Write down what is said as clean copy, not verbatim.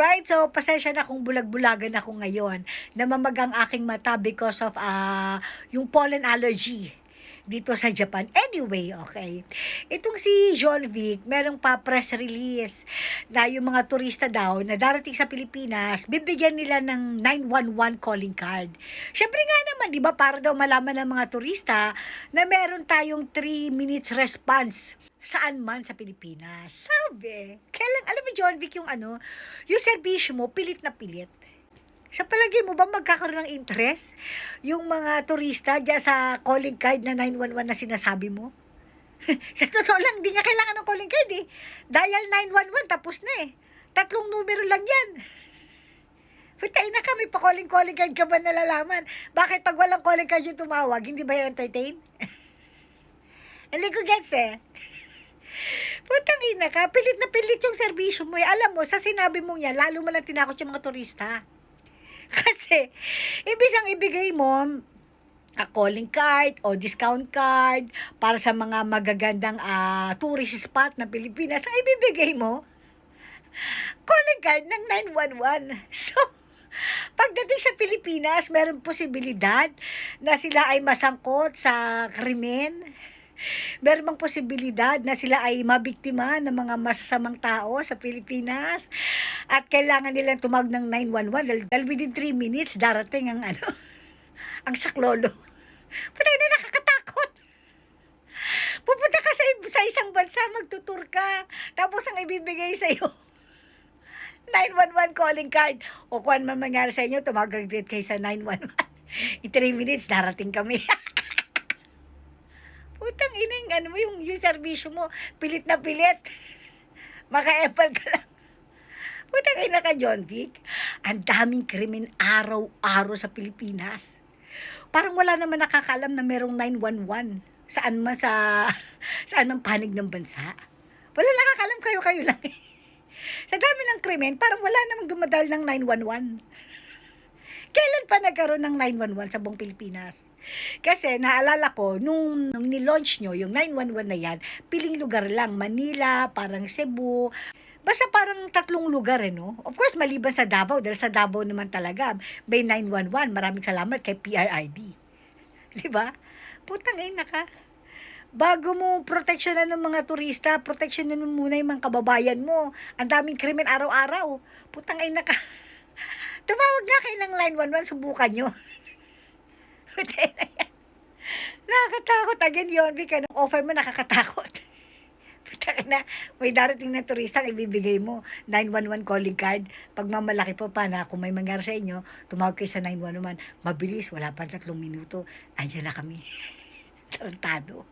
Alright, so pasensya na kung bulag-bulagan ako ngayon. Namamagang aking mata because of yung pollen allergy dito sa Japan. Anyway, okay. Itong si John Vic, merong pa press release na yung mga turista daw na darating sa Pilipinas, bibigyan nila ng 911 calling card. Syempre nga naman, di ba, para daw malaman ng mga turista na meron tayong 3 minutes response saan man sa Pilipinas. Sabi, kailan, alam mo John Vic, yung serbisyo mo, pilit na pilit. Sa palagay mo ba magkakaroon ng interest yung mga turista dyan sa calling card na 911 na sinasabi mo? Sa totoo lang, di nga kailangan ng calling card eh. Dial 911, tapos na eh. 3 numero lang yan. Putay na kami, pa-calling card ka ba nalalaman? Bakit pag walang calling card yung tumawag, hindi ba yung entertain? Hindi ko gets eh. Putang ina ka, pilit na pilit yung serbisyo mo eh. Alam mo, sa sinabi mong yan, lalo mo lang tinakot yung mga turista. Kasi, ibig ang ibigay mo, calling card o discount card para sa mga magagandang tourist spot na Pilipinas, ang ibibigay mo, calling card ng 911. So, pagdating sa Pilipinas, meron posibilidad na sila ay masangkot sa krimen. Meron bang posibilidad na sila ay mabiktima ng mga masasamang tao sa Pilipinas at kailangan nilang tumawag ng 911 dahil within 3 minutes darating ang ang saklolo. Putay na, nakakatakot. Pupunta ka sa isang bansa, magtutur ka, tapos ang ibibigay sa iyo 911 calling card. O kung man mangyari sa inyo, tumawag kayo sa 911. In 3 minutes, darating kami. Putang ina, yung serbisyo mo, pilit na pilit. Maka-epal ka lang. Putang ina ka, John Vic. Ang daming krimen araw-araw sa Pilipinas. Parang wala naman nakakaalam na merong 911. Saan man saan ang panig ng bansa. Wala nakakaalam, kayo lang. Sa dami ng krimen, parang wala namang dumadal ng 911. Kailan pa nagkaroon ng 911 sa buong Pilipinas? Kasi naalala ko, nung nilaunch nyo, yung 911 na yan, piling lugar lang, Manila, parang Cebu, basta parang 3 lugar no? Of course, maliban sa Davao, dahil sa Davao naman talaga, may 911, maraming salamat kay PRRD. Diba? Putang ina ka. Bago mo proteksyonan ng mga turista, proteksyonan mo muna yung mga kababayan mo. Ang daming krimen araw-araw. Putang ina ka. Tumawag nga kayo ng 911, subukan nyo. Putay na yan. Nakakatakot again yun, Vika. Nung offer mo, nakakatakot. Putay na, may darating na turista, ibibigay mo 911 calling card. Pag mamalaki po pa na kung may mangyari sa inyo, tumawag kayo sa 911. Mabilis, wala pa 3 minuto. Andiyan na kami. Tarantado.